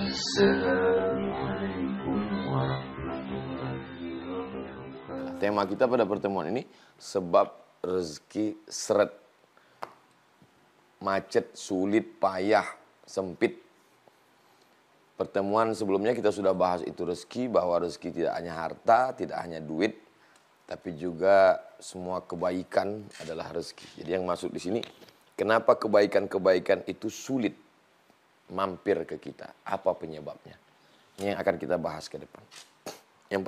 Assalamualaikum warahmatullahi wabarakatuh. Tema kita pada pertemuan ini sebab rezeki seret, macet, sulit, payah, sempit. Pertemuan sebelumnya kita sudah bahas itu rezeki, bahwa rezeki tidak hanya harta, tidak hanya duit, tapi juga semua kebaikan adalah rezeki. Jadi yang masuk di sini, kenapa kebaikan-kebaikan itu sulit mampir ke kita? Apa penyebabnya? Ini yang akan kita bahas ke depan. Yang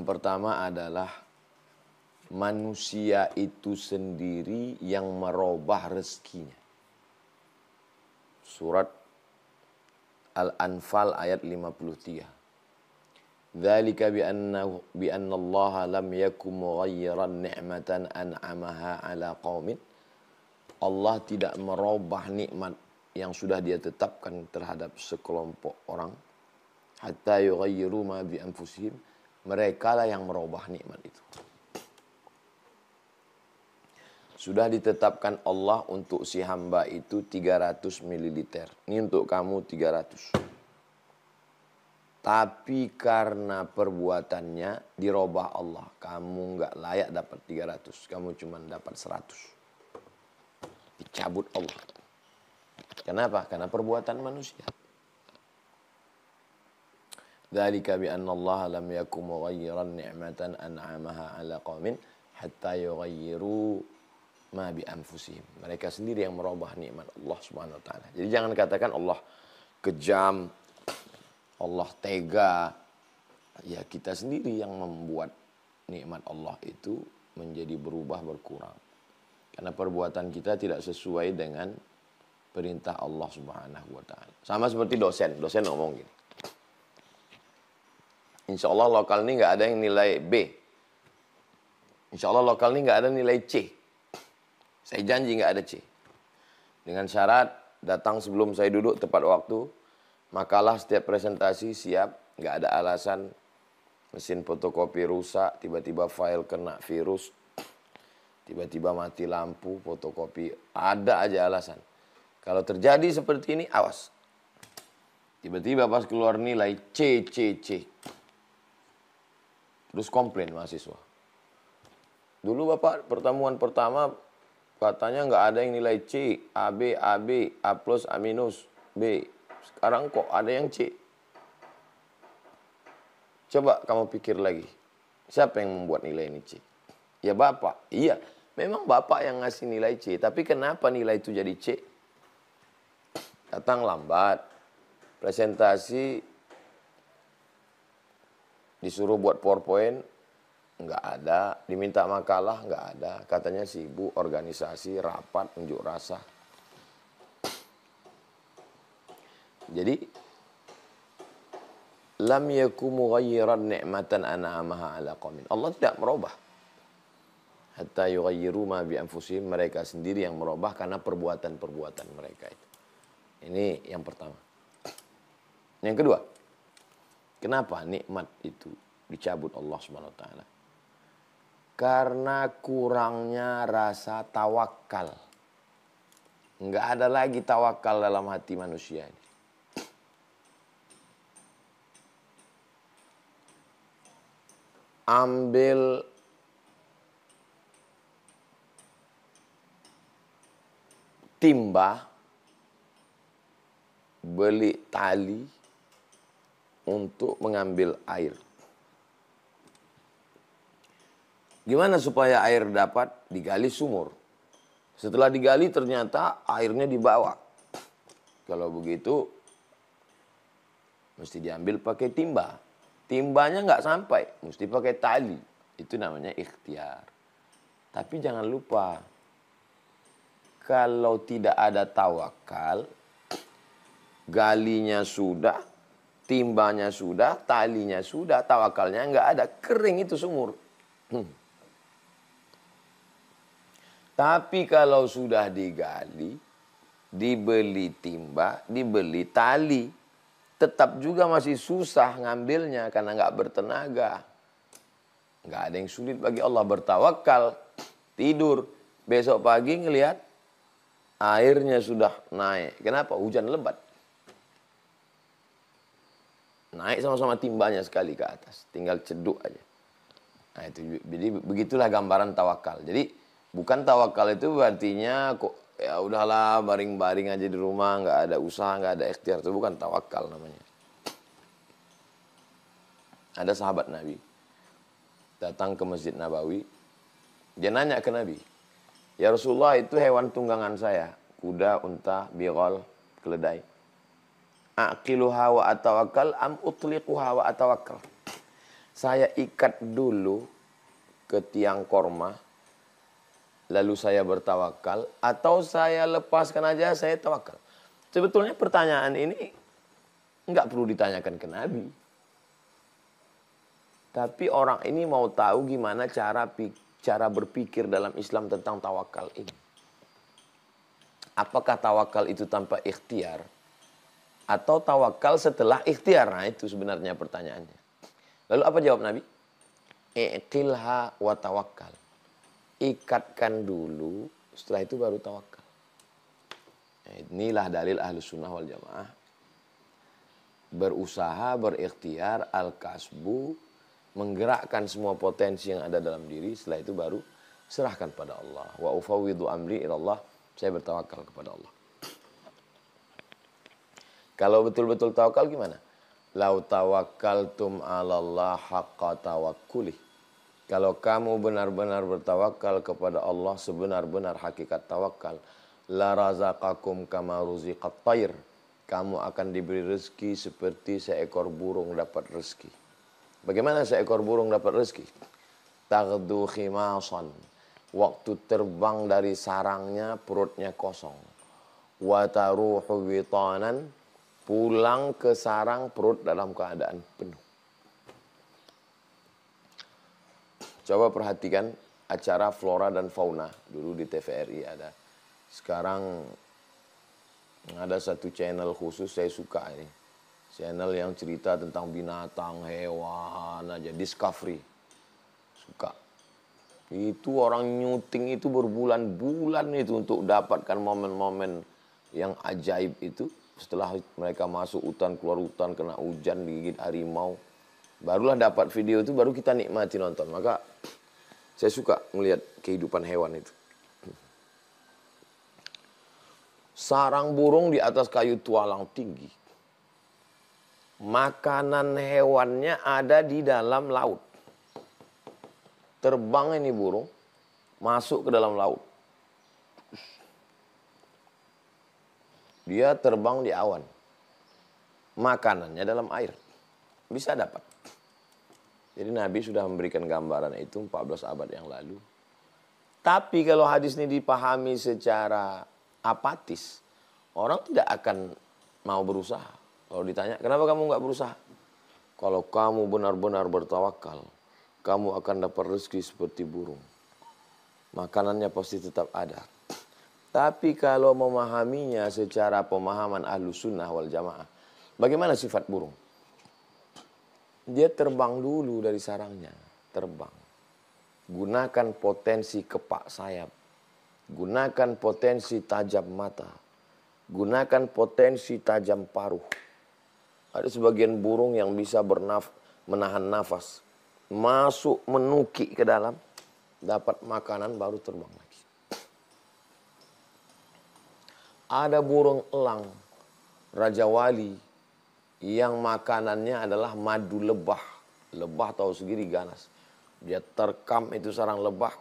pertama adalah manusia itu sendiri yang merubah rezekinya. Surat Al-Anfal ayat 53. Dzalika bi anna Allah lam yakum mughayyiran ni'matan an'amaha 'ala qaumin. Allah tidak merubah nikmat yang sudah Dia tetapkan terhadap sekelompok orang. Hatta yughayyiru ma bi anfusihim. Mereka lah yang merubah nikmat itu. Sudah ditetapkan Allah untuk si hamba itu 300 ml. Ini untuk kamu 300. Tapi karena perbuatannya dirubah Allah. Kamu nggak layak dapat 300. Kamu cuma dapat 100. Dicabut Allah. Kenapa? Karena perbuatan manusia. Dzalika bi anna Allah lam yakum mughayyiran ni'matan an'amaha 'ala qaumin hatta yughayyiru ma bi anfusihim. Mereka sendiri yang merubah nikmat Allah Subhanahu wa taala. Jadi jangan katakan Allah kejam, Allah tega. Ya kita sendiri yang membuat nikmat Allah itu menjadi berubah berkurang. Karena perbuatan kita tidak sesuai dengan perintah Allah Subhanahu wa taala. Sama seperti dosen ngomong gini. Insya Allah lokal ini nggak ada yang nilai B. Insya Allah lokal ini nggak ada nilai C. Saya janji nggak ada C. Dengan syarat datang sebelum saya duduk tepat waktu. Makalah setiap presentasi siap. Nggak ada alasan mesin fotokopi rusak. Tiba-tiba file kena virus. Tiba-tiba mati lampu fotokopi. Ada aja alasan. Kalau terjadi seperti ini awas. Tiba-tiba pas keluar nilai C. Terus komplain mahasiswa. Dulu Bapak pertemuan pertama katanya nggak ada yang nilai C, AB, A plus, A minus, B. Sekarang kok ada yang C? Coba kamu pikir lagi. Siapa yang membuat nilai ini C? Ya Bapak. Iya, memang Bapak yang ngasih nilai C. Tapi kenapa nilai itu jadi C? Datang lambat. Presentasi disuruh buat PowerPoint, nggak ada. Diminta makalah, nggak ada. Katanya sibuk, organisasi, rapat, unjuk rasa. Jadi, lam yakum mughayyiran ni'matan an'amaha 'ala qaumin. Allah tidak merubah. Hatta yughayyiru ma bi anfusihim. Mereka sendiri yang merubah karena perbuatan-perbuatan mereka itu. Ini yang pertama. Yang kedua, kenapa nikmat itu dicabut Allah Subhanahu wa taala? Karena kurangnya rasa tawakal. Enggak ada lagi tawakal dalam hati manusia ini. Ambil timba, beli tali untuk mengambil air. Gimana supaya air dapat? Digali sumur. Setelah digali ternyata airnya di bawah. Kalau begitu mesti diambil pakai timba. Timbanya nggak sampai, mesti pakai tali. Itu namanya ikhtiar. Tapi jangan lupa, kalau tidak ada tawakal, galinya sudah, timbanya sudah, talinya sudah, tawakalnya nggak ada, kering itu sumur. Tapi kalau sudah digali, dibeli timba, dibeli tali, tetap juga masih susah ngambilnya karena nggak bertenaga. Nggak ada yang sulit bagi Allah. Bertawakal, tidur, besok pagi ngelihat airnya sudah naik. Kenapa? Hujan lebat. Naik sama-sama timbanya sekali ke atas. Tinggal ceduk aja. Nah itu, jadi begitulah gambaran tawakal. Jadi bukan tawakal itu artinya kok ya udahlah baring-baring aja di rumah, nggak ada usaha, nggak ada ikhtiar. Itu bukan tawakal namanya. Ada sahabat Nabi datang ke Masjid Nabawi. Dia nanya ke Nabi, ya Rasulullah, itu hewan tunggangan saya, kuda, unta, birol, keledai. Aqiluha wa atawakkal am utliquha wa atawakkal. Saya ikat dulu ke tiang korma, lalu saya bertawakal, atau saya lepaskan aja, saya tawakal. Sebetulnya pertanyaan ini enggak perlu ditanyakan ke Nabi. Tapi orang ini mau tahu gimana cara berpikir dalam Islam tentang tawakal ini. Apakah tawakal itu tanpa ikhtiar? Atau tawakal setelah ikhtiar? Nah itu sebenarnya pertanyaannya. Lalu apa jawab Nabi? Iqilha wa tawakkal. Ikatkan dulu, setelah itu baru tawakal. Inilah dalil Ahlus Sunnah wal Jamaah. Berusaha, berikhtiar, al-kasbu, menggerakkan semua potensi yang ada dalam diri, setelah itu baru serahkan pada Allah. Wa ufawwidu amri ilallah, saya bertawakal kepada Allah. Kalau betul-betul tawakal gimana? Lau tawakkaltum 'alallah haqqa tawakkuli. Kalau kamu benar-benar bertawakal kepada Allah sebenar-benar hakikat tawakal, la razaqakum kama ruziqat tayr. Kamu akan diberi rezeki seperti seekor burung dapat rezeki. Bagaimana seekor burung dapat rezeki? Taghdu khimasan. Waktu terbang dari sarangnya perutnya kosong. Wa taruhu witanan. Pulang ke sarang perut dalam keadaan penuh. Coba perhatikan acara flora dan fauna. Dulu di TVRI ada. Sekarang ada satu channel khusus saya suka ini. Channel yang cerita tentang binatang, hewan aja. Discovery. Suka. Itu orang nyuting itu berbulan-bulan itu untuk dapatkan momen-momen yang ajaib itu. Setelah mereka masuk hutan, keluar hutan, kena hujan, digigit harimau. Barulah dapat video itu, baru kita nikmati nonton. Maka saya suka melihat kehidupan hewan itu. Sarang burung di atas kayu tualang tinggi. Makanan hewannya ada di dalam laut. Terbang ini burung, masuk ke dalam laut. Dia terbang di awan. Makanannya dalam air. Bisa dapat. Jadi Nabi sudah memberikan gambaran itu 14 abad yang lalu. Tapi kalau hadis ini dipahami secara apatis, orang tidak akan mau berusaha. Kalau ditanya, kenapa kamu nggak berusaha? Kalau kamu benar-benar bertawakal, kamu akan dapat rezeki seperti burung. Makanannya pasti tetap ada. Tapi kalau memahaminya secara pemahaman Ahlus Sunnah wal Jamaah, bagaimana sifat burung? Dia terbang dulu dari sarangnya, terbang. Gunakan potensi kepak sayap, gunakan potensi tajam mata, gunakan potensi tajam paruh. Ada sebagian burung yang bisa menahan nafas, masuk menukik ke dalam, dapat makanan baru terbang lagi. Ada burung elang, Raja Wali, yang makanannya adalah madu lebah. Lebah tahu sendiri ganas. Dia terkam itu sarang lebah,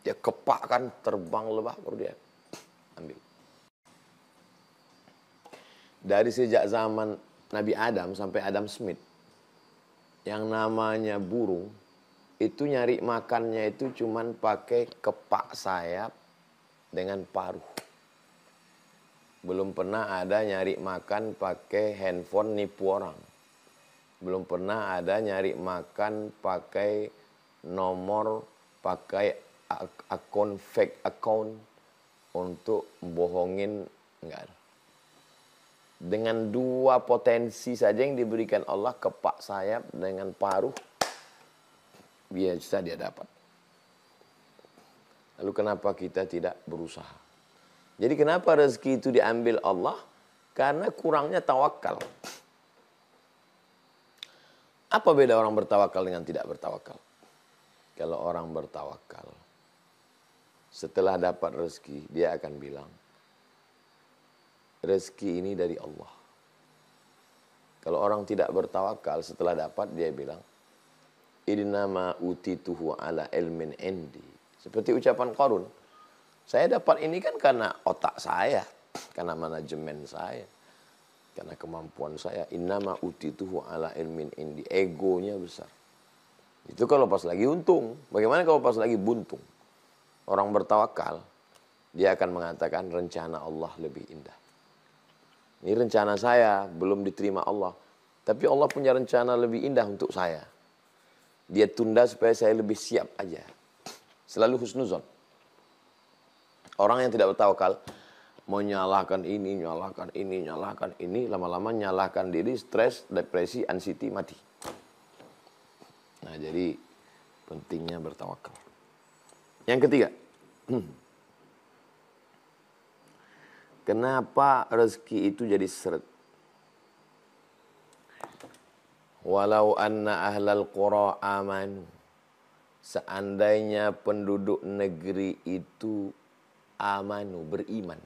dia kepakkan terbang lebah, baru dia ambil. Dari sejak zaman Nabi Adam sampai Adam Smith, yang namanya burung, itu nyari makannya itu cuman pakai kepak sayap dengan paruh. Belum pernah ada nyari makan pakai handphone nipu orang. Belum pernah ada nyari makan pakai nomor, pakai akun fake account untuk bohongin, enggak ada. Dengan dua potensi saja yang diberikan Allah, kepak sayap dengan paruh, biasa dia dapat. Lalu kenapa kita tidak berusaha? Jadi kenapa rezeki itu diambil Allah? Karena kurangnya tawakal. Apa beda orang bertawakal dengan tidak bertawakal? Kalau orang bertawakal, setelah dapat rezeki, dia akan bilang, rezeki ini dari Allah. Kalau orang tidak bertawakal, setelah dapat, dia bilang, innama utituhu ala ilmin indi. Seperti ucapan Qarun, saya dapat ini kan karena otak saya, karena manajemen saya, karena kemampuan saya. Innama utituhu ala ilmin indi. Egonya besar. Itu kalau pas lagi untung. Bagaimana kalau pas lagi buntung? Orang bertawakal, dia akan mengatakan rencana Allah lebih indah. Ini rencana saya belum diterima Allah, tapi Allah punya rencana lebih indah untuk saya. Dia tunda supaya saya lebih siap aja. Selalu husnuzon. Orang yang tidak bertawakal mau nyalahkan ini, nyalahkan ini, nyalahkan ini, lama-lama nyalahkan diri, stres, depresi, anxiety, mati. Nah, jadi pentingnya bertawakal. Yang ketiga, kenapa rezeki itu jadi seret? Walau anna ahlal qura amanu. Seandainya penduduk negeri itu amanu, beriman.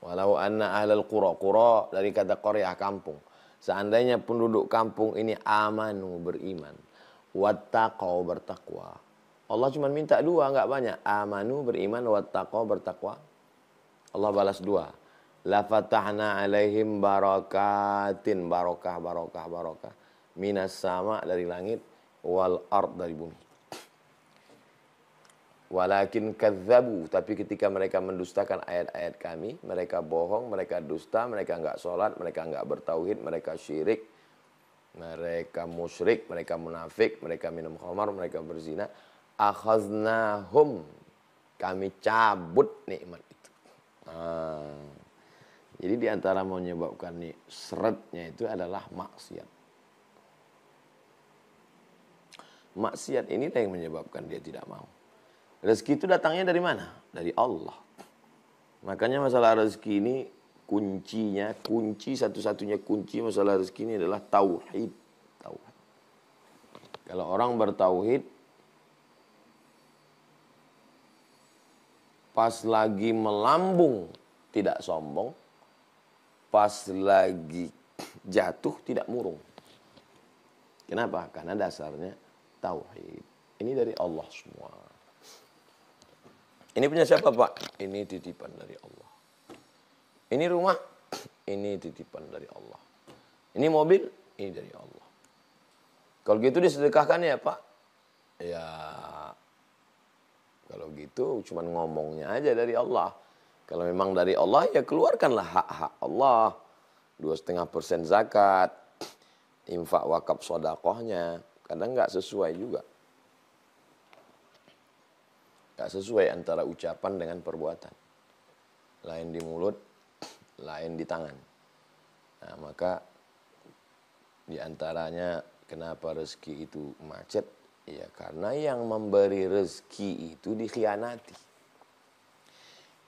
Walau anna ahlal qura dari kata qaryah, kampung. Seandainya penduduk kampung ini amanu, beriman. Wattaqau, bertakwa. Allah cuma minta dua, enggak banyak. Amanu, beriman, wattaqau, bertakwa. Allah balas dua. La fatahna alaihim barakatin, barokah, barokah, barokah. Minas sama, dari langit, wal ard, dari bumi. Walakin kadzabu, tapi ketika mereka mendustakan ayat-ayat kami, mereka bohong, mereka dusta, mereka enggak sholat, mereka enggak bertauhid, mereka syirik, mereka musyrik, mereka munafik, mereka minum khamar, mereka berzina. Akhaznahum, kami cabut nikmat itu. Jadi di antara menyebabkan seretnya itu adalah maksiat. Maksiat inilah yang menyebabkan dia tidak mau. Rezeki itu datangnya dari mana? Dari Allah. Makanya masalah rezeki ini kuncinya, kunci satu-satunya kunci masalah rezeki ini adalah tauhid. Tauhid. Kalau orang bertauhid, pas lagi melambung tidak sombong, pas lagi jatuh tidak murung. Kenapa? Karena dasarnya tauhid. Ini dari Allah semua. Ini punya siapa, Pak? Ini titipan dari Allah. Ini rumah, ini titipan dari Allah. Ini mobil, ini dari Allah. Kalau gitu disedekahkan ya, Pak? Ya, kalau gitu cuma ngomongnya aja dari Allah. Kalau memang dari Allah, ya keluarkanlah hak-hak Allah. 2,5% zakat, infak wakaf sodakohnya. Kadang nggak sesuai juga. Nggak sesuai antara ucapan dengan perbuatan. Lain di mulut, lain di tangan. Nah, maka di antaranya kenapa rezeki itu macet? Ya karena yang memberi rezeki itu dikhianati.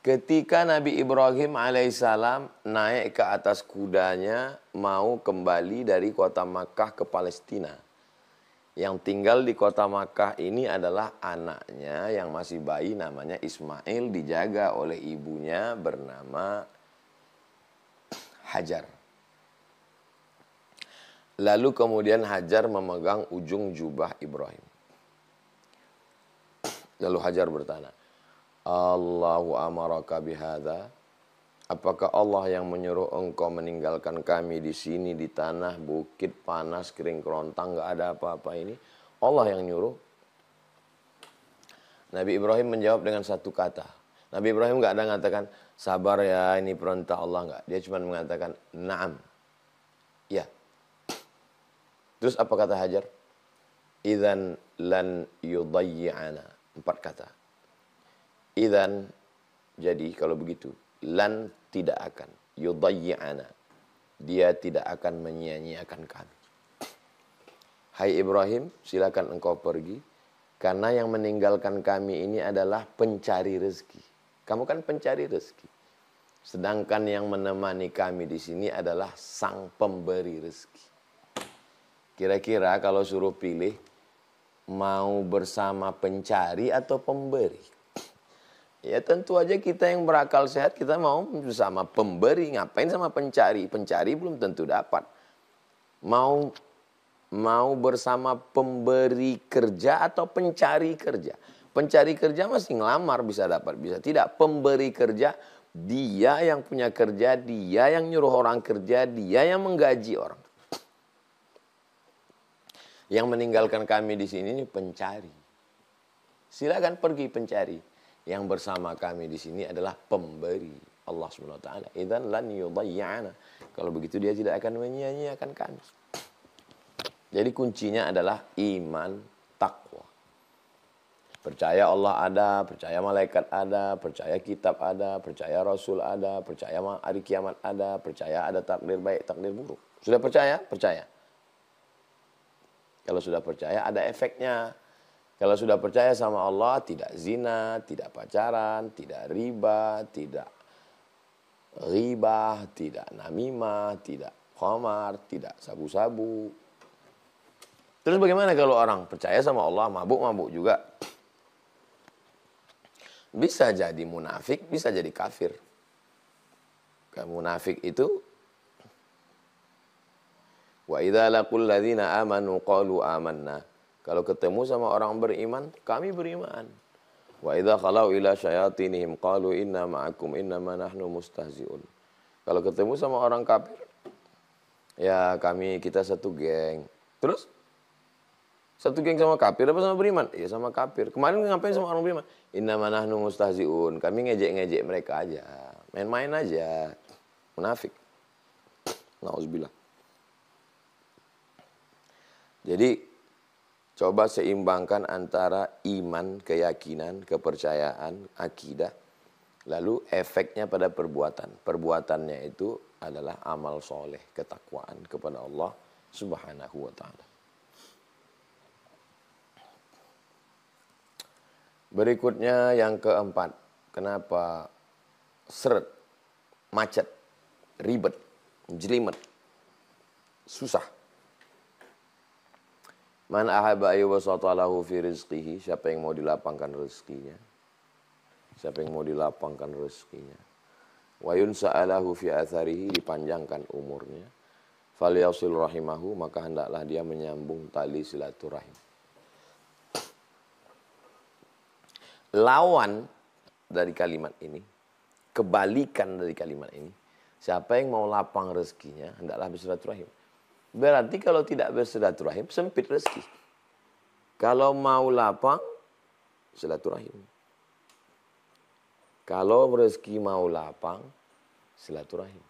Ketika Nabi Ibrahim alaihissalam naik ke atas kudanya mau kembali dari kota Makkah ke Palestina. Yang tinggal di kota Makkah ini adalah anaknya yang masih bayi namanya Ismail, dijaga oleh ibunya bernama Hajar. Lalu kemudian Hajar memegang ujung jubah Ibrahim. Lalu Hajar bertanya, Allahu amaraka bihadza? Apakah Allah yang menyuruh engkau meninggalkan kami di sini di tanah bukit panas kering kerontang nggak ada apa-apa ini? Allah yang nyuruh. Nabi Ibrahim menjawab dengan satu kata. Nabi Ibrahim nggak ada mengatakan sabar ya ini perintah Allah, nggak. Dia cuma mengatakan na'am. Ya. Terus apa kata Hajar? Idzan lan yudayyi'ana. 4 kata. Idzan, jadi kalau begitu. Lan, tidak akan. Yudayyi'ana. Dia tidak akan menyia-nyiakan kami. Hai Ibrahim, silakan engkau pergi. Karena yang meninggalkan kami ini adalah pencari rezeki. Kamu kan pencari rezeki. Sedangkan yang menemani kami di sini adalah sang pemberi rezeki. Kira-kira kalau suruh pilih, mau bersama pencari atau pemberi? Ya tentu aja kita yang berakal sehat, kita mau bersama pemberi. Ngapain sama pencari? Pencari belum tentu dapat. Mau bersama pemberi kerja atau pencari kerja? Pencari kerja masih ngelamar, bisa dapat, bisa tidak. Pemberi kerja, dia yang punya kerja, dia yang nyuruh orang kerja, dia yang menggaji orang. Yang meninggalkan kami di sini ini pencari. Silakan pergi pencari. Yang bersama kami di sini adalah pemberi. Allah SWT. Idzan lan yudayya'ana. Kalau begitu dia tidak akan menyia-nyiakan kami. Jadi kuncinya adalah iman, takwa. Percaya Allah ada, percaya malaikat ada, percaya kitab ada, percaya Rasul ada, percaya hari kiamat ada, percaya ada takdir baik, takdir buruk. Sudah percaya? Percaya. Kalau sudah percaya ada efeknya. Kalau sudah percaya sama Allah, tidak zina, tidak pacaran, tidak riba, tidak ghibah, tidak namimah, tidak khamar, tidak sabu-sabu. Terus bagaimana kalau orang percaya sama Allah, mabuk-mabuk juga? Bisa jadi munafik, bisa jadi kafir. Munafik itu wa idza laqul ladzina amanu qalu amanna. Kalau ketemu sama orang beriman, kami beriman. Wa idza khalau ila syayatinihim qalu inna ma'akum innama nahnu mustahzi'un. Kalau ketemu sama orang kafir, ya kita satu geng. Terus satu geng sama kafir apa sama beriman? Ya sama kafir. Kemarin ngapain sama orang beriman? Innama nahnu mustahzi'un. Kami ngejek-ngejek mereka aja. Main-main aja. Munafik. Nauzubillah. Jadi coba seimbangkan antara iman, keyakinan, kepercayaan, akidah. Lalu efeknya pada perbuatan. Perbuatannya itu adalah amal soleh, ketakwaan kepada Allah Subhanahu wa ta'ala. Berikutnya yang keempat. Kenapa seret, macet, ribet, jelimet, susah? Man ahaba ayyubasata lahu fi rizqihi. Siapa yang mau dilapangkan rezekinya? Siapa yang mau dilapangkan rezekinya? Wa yunsa'alahu fi atharihi. Dipanjangkan umurnya. Falyasil rahimahu. Maka hendaklah dia menyambung tali silaturahim. Lawan dari kalimat ini, kebalikan dari kalimat ini, siapa yang mau lapang rezekinya, hendaklah bersilaturahim. Berarti kalau tidak bersilaturahim, sempit rezeki. Kalau mau lapang, silaturahim. Kalau rezeki mau lapang, silaturahim.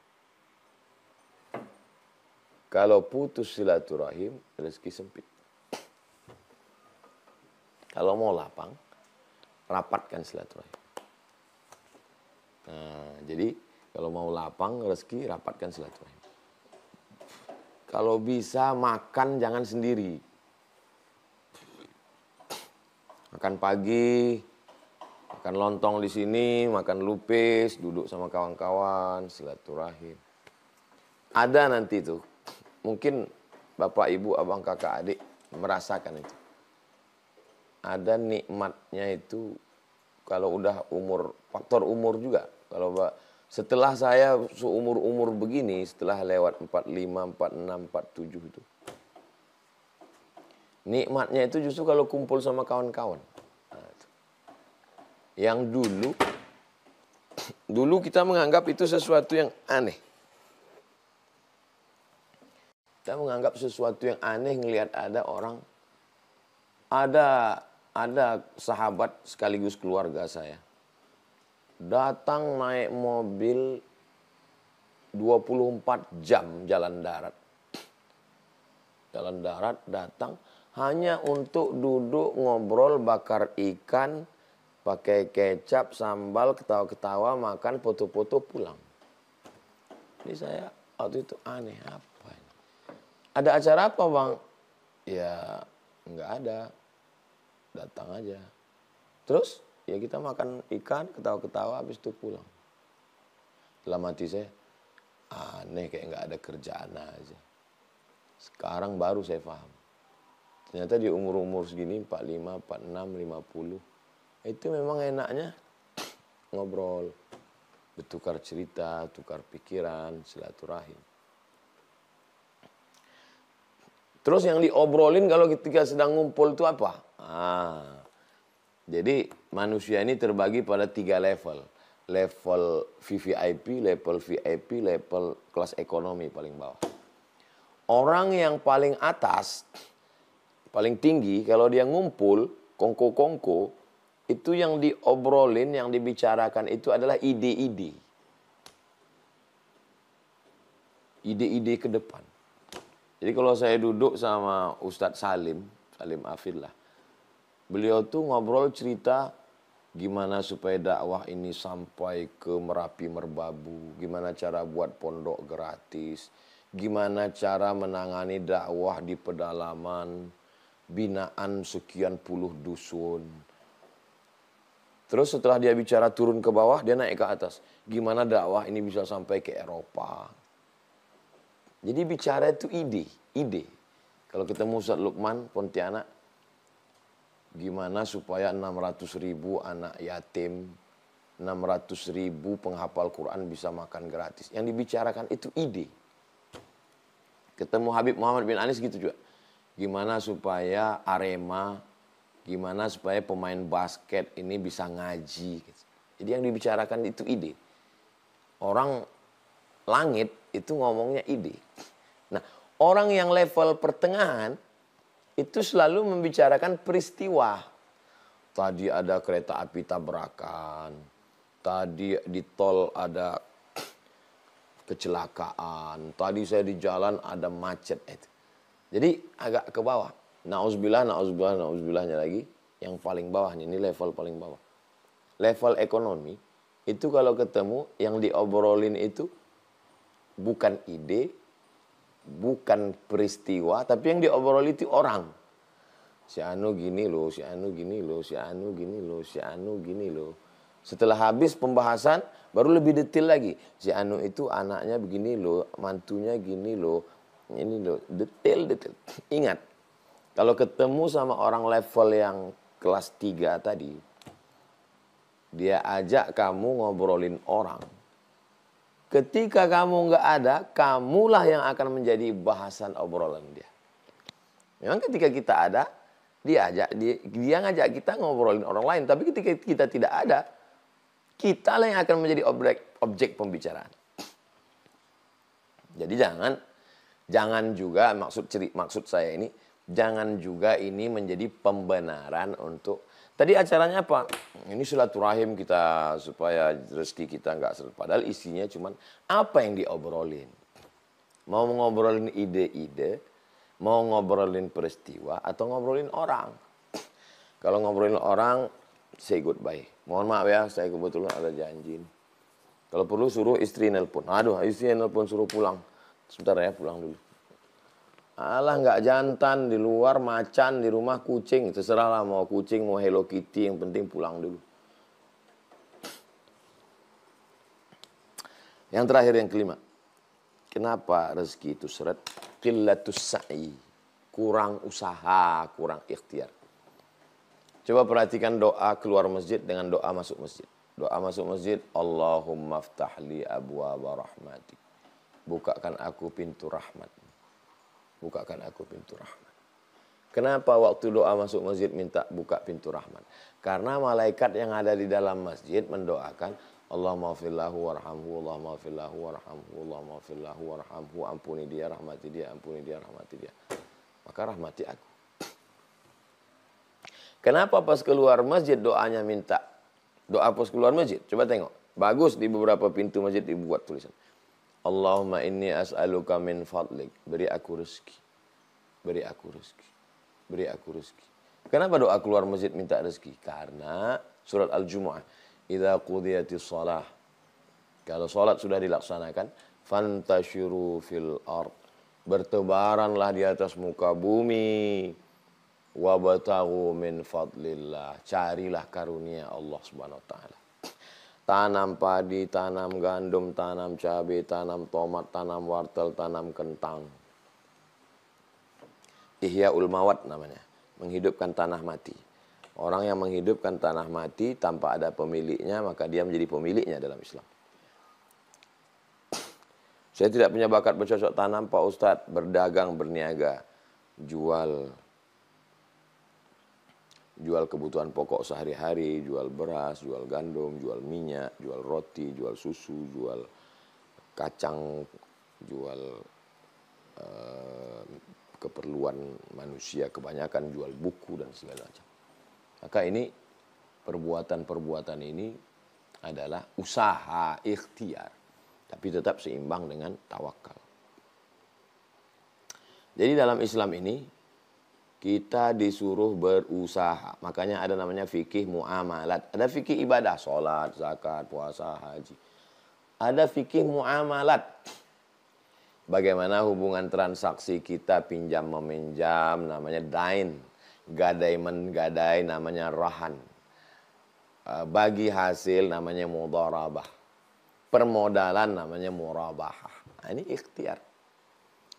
Kalau putus silaturahim, rezeki sempit. Kalau mau lapang, rapatkan silaturahim. Nah, jadi kalau mau lapang rezeki, rapatkan silaturahim. Kalau bisa makan jangan sendiri. Makan pagi, makan lontong di sini, makan lupis, duduk sama kawan-kawan, silaturahim. Ada nanti tuh, mungkin bapak, ibu, abang, kakak, adik merasakan itu. Ada nikmatnya itu kalau udah faktor umur juga. Kalau setelah saya seumur-umur begini, setelah lewat 45, 46, 47 itu. Nikmatnya itu justru kalau kumpul sama kawan-kawan. Nah, yang dulu kita menganggap itu sesuatu yang aneh. Kita menganggap sesuatu yang aneh ngelihat ada orang, ada sahabat sekaligus keluarga saya. Datang naik mobil 24 jam jalan darat. Jalan darat datang hanya untuk duduk ngobrol, bakar ikan, pakai kecap, sambal, ketawa-ketawa, makan, foto-foto, pulang. Ini saya waktu itu aneh, apa ini? Ada acara apa bang? Ya enggak ada. Datang aja. Terus Ya kita makan ikan, ketawa-ketawa, habis itu pulang. Dalam hati saya, aneh kayak nggak ada kerjaan aja. Sekarang baru saya paham. Ternyata di umur-umur segini, 45, 46, 50, itu memang enaknya ngobrol. Bertukar cerita, tukar pikiran, silaturahim. Terus yang diobrolin kalau ketika sedang ngumpul itu apa? Jadi manusia ini terbagi pada 3 level. Level VVIP, level VIP, level kelas ekonomi paling bawah. Orang yang paling atas, paling tinggi, kalau dia ngumpul, kongko-kongko, itu yang diobrolin, yang dibicarakan itu adalah ide-ide. Ide-ide ke depan. Jadi kalau saya duduk sama Ustadz Salim Afidlah, beliau tuh ngobrol cerita gimana supaya dakwah ini sampai ke Merapi Merbabu, gimana cara buat pondok gratis, gimana cara menangani dakwah di pedalaman, binaan sekian puluh dusun. Terus setelah dia bicara turun ke bawah, dia naik ke atas. Gimana dakwah ini bisa sampai ke Eropa. Jadi bicara itu ide. Kalau ketemu Ustadz Lukman Pontianak, gimana supaya 600.000 anak yatim, 600.000 penghafal Quran bisa makan gratis. Yang dibicarakan itu ide. Ketemu Habib Muhammad bin Anis gitu juga. Gimana supaya Arema, gimana supaya pemain basket ini bisa ngaji. Jadi yang dibicarakan itu ide. Orang langit itu ngomongnya ide. Nah, orang yang level pertengahan itu selalu membicarakan peristiwa. Tadi ada kereta api tabrakan. Tadi di tol ada kecelakaan. Tadi saya di jalan ada macet. Jadi agak ke bawah. Nauzubillah lagi. Yang paling bawah ini level paling bawah. Level ekonomi itu kalau ketemu yang diobrolin itu bukan ide, bukan peristiwa, tapi yang diobrol itu orang. Si Anu gini loh, si Anu gini loh, si Anu gini loh, si Anu gini loh. Setelah habis pembahasan, baru lebih detail lagi. Si Anu itu anaknya begini loh, mantunya gini loh, ini loh, detail. Ingat, kalau ketemu sama orang level yang kelas 3 tadi, dia ajak kamu ngobrolin orang. Ketika kamu nggak ada, kamulah yang akan menjadi bahasan obrolan dia. Memang ketika kita ada, dia ngajak kita ngobrolin orang lain. Tapi ketika kita tidak ada, kitalah yang akan menjadi objek pembicaraan. Jadi jangan juga maksud saya ini, jangan juga ini menjadi pembenaran untuk. Tadi acaranya apa? Ini silaturahim kita supaya rezeki kita nggak seret. Padahal isinya cuman apa yang diobrolin. Mau ngobrolin ide-ide, mau ngobrolin peristiwa, atau ngobrolin orang. Kalau ngobrolin orang, say goodbye. Mohon maaf ya, saya kebetulan ada janji. Kalau perlu suruh istri nelpon. Aduh, istri nelpon suruh pulang. Sebentar ya, pulang dulu. Alah nggak jantan, di luar macan, di rumah kucing. Terserahlah mau kucing, mau Hello Kitty, yang penting pulang dulu. Yang terakhir, yang kelima. Kenapa rezeki itu seret? Qillatus sa'i. Kurang usaha, kurang ikhtiar. Coba perhatikan doa keluar masjid dengan doa masuk masjid. Doa masuk masjid, Allahumma ftahli abwaaba rahmatik. Bukakan aku pintu rahmat. Bukakan aku pintu rahmat. Kenapa waktu doa masuk masjid minta buka pintu rahmat? Karena malaikat yang ada di dalam masjid mendoakan, Allahumma maghfirlahu warhamhu, Allahumma maghfirlahu warhamhu, Allahumma maghfirlahu warhamhu, ampuni dia, rahmati dia, ampuni dia, rahmati dia. Maka rahmati aku. Kenapa pas keluar masjid doanya minta doa pas keluar masjid? Coba tengok. Bagus di beberapa pintu masjid dibuat tulisan. Allahumma inni as'aluka min fadlik. Beri aku rezeki. Beri aku rezeki. Beri aku rezeki. Kenapa doa keluar masjid minta rezeki? Karena surat Al-Jumu'ah. Idza qudiyatis shalah. Kalau salat sudah dilaksanakan, fantashiru fil ard. Bertebaranlah di atas muka bumi. Wabtaghu min fadlillah. Carilah karunia Allah Subhanahu wa taala. Tanam padi, tanam gandum, tanam cabai, tanam tomat, tanam wortel, tanam kentang. Ihyaul mawat namanya, menghidupkan tanah mati. Orang yang menghidupkan tanah mati tanpa ada pemiliknya, maka dia menjadi pemiliknya dalam Islam. Saya tidak punya bakat bercocok tanam, Pak Ustadz, berdagang, berniaga, jual kebutuhan pokok sehari-hari, jual beras, jual gandum, jual minyak, jual roti, jual susu, jual kacang, jual keperluan manusia, kebanyakan jual buku dan segala macam. Maka ini perbuatan-perbuatan ini adalah usaha ikhtiar, tapi tetap seimbang dengan tawakal. Jadi dalam Islam ini kita disuruh berusaha. Makanya ada namanya fikih muamalat. Ada fikih ibadah, sholat, zakat, puasa, haji. Ada fikih muamalat. Bagaimana hubungan transaksi kita pinjam meminjam, namanya dain. Gadai menggadai, namanya rahan. Bagi hasil namanya mudharabah. Permodalan namanya murabahah. Nah, ini ikhtiar.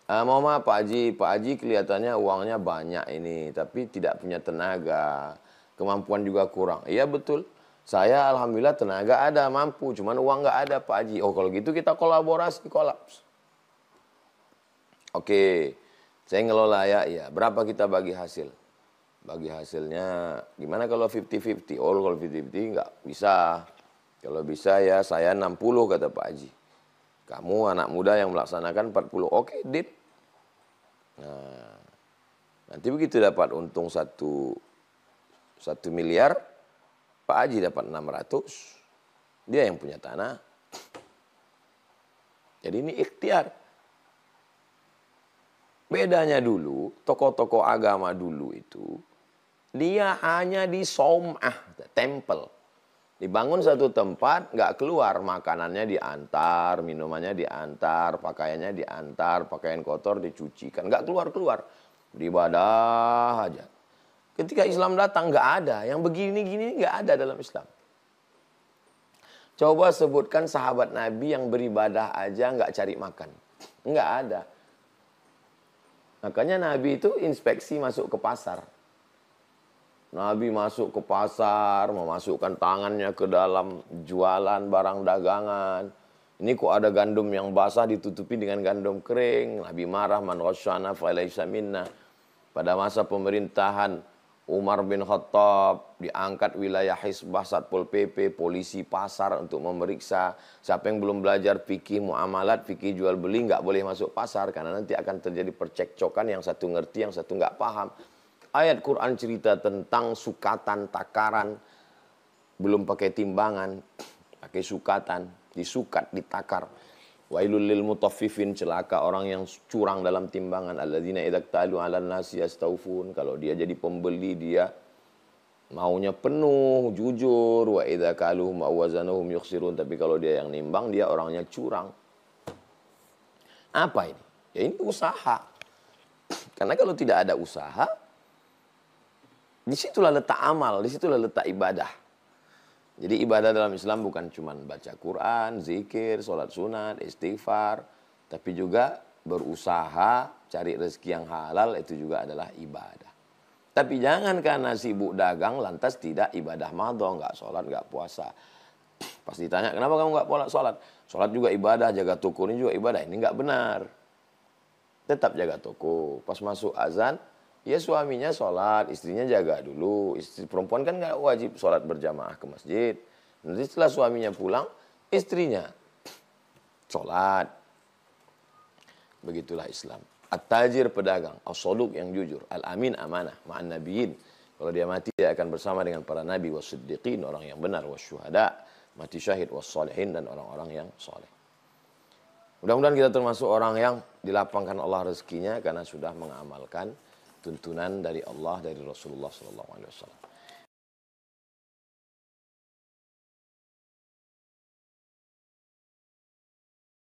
Mau maaf Pak Haji kelihatannya uangnya banyak ini, tapi tidak punya tenaga, kemampuan juga kurang. Iya betul, saya alhamdulillah tenaga ada, mampu, cuman uang nggak ada Pak Haji. Oh kalau gitu kita kolaborasi, kolaps. Oke, saya ngelola ya, berapa kita bagi hasil? Bagi hasilnya, gimana kalau 50-50? Oh kalau 50-50 nggak bisa. Kalau bisa ya saya 60 kata Pak Haji. Kamu anak muda yang melaksanakan 40. Oke, deal. Nah, nanti begitu dapat untung 1 miliar, Pak Haji dapat 600. Dia yang punya tanah. Jadi ini ikhtiar. Bedanya dulu, tokoh-tokoh agama dulu itu, dia hanya di saumah, tempel. Dibangun satu tempat, nggak keluar, makanannya diantar, minumannya diantar, pakaiannya diantar, pakaian kotor dicucikan, nggak keluar-keluar, beribadah aja. Ketika Islam datang nggak ada, yang begini-gini nggak ada dalam Islam. Coba sebutkan sahabat Nabi yang beribadah aja nggak cari makan, nggak ada. Makanya Nabi itu inspeksi masuk ke pasar. Nabi masuk ke pasar, memasukkan tangannya ke dalam jualan barang dagangan. Ini kok ada gandum yang basah ditutupi dengan gandum kering. Nabi marah, man ghasyana falaysa minna. Pada masa pemerintahan Umar bin Khattab, diangkat wilayah Hisbah Satpol PP, polisi pasar untuk memeriksa. Siapa yang belum belajar fikih muamalat, fikih jual beli, nggak boleh masuk pasar. Karena nanti akan terjadi percekcokan, yang satu ngerti, yang satu nggak paham. Ayat Quran cerita tentang sukatan, takaran, belum pakai timbangan, pakai sukatan, disukat, ditakar. Wailul lil mutaffifin, celaka orang yang curang dalam timbangan. Alladzina idza qtalu 'alan nasi yastawfun, kalau dia jadi pembeli dia maunya penuh, jujur. Wa idza kaluhum aw wazanuhum yukhsirun, tapi kalau dia yang nimbang dia orangnya curang. Apa ini? Ya ini usaha. Karena kalau tidak ada usaha, disitulah letak amal, disitulah letak ibadah. Jadi ibadah dalam Islam bukan cuma baca Quran, zikir, sholat sunat, istighfar. Tapi juga berusaha, cari rezeki yang halal, itu juga adalah ibadah. Tapi jangan karena sibuk dagang, lantas tidak ibadah madho, nggak sholat, nggak puasa. Pas ditanya, kenapa kamu nggak sholat? Sholat juga ibadah, jaga toko ini juga ibadah. Ini nggak benar. Tetap jaga toko. Pas masuk azan, ya suaminya sholat, istrinya jaga dulu. Istri perempuan kan nggak wajib sholat berjamaah ke masjid. Nanti setelah suaminya pulang, istrinya sholat. Begitulah Islam. At-tajir pedagang, as-saduq yang jujur, al-amin amanah, ma'an nabiyyin. Kalau dia mati dia akan bersama dengan para nabi was-siddiqin, orang yang benar, was-syuhada, mati syahid, was-salihin, dan orang-orang yang soleh. Mudah-mudahan kita termasuk orang yang dilapangkan Allah rezekinya karena sudah mengamalkan tuntunan dari Allah, dari Rasulullah SAW.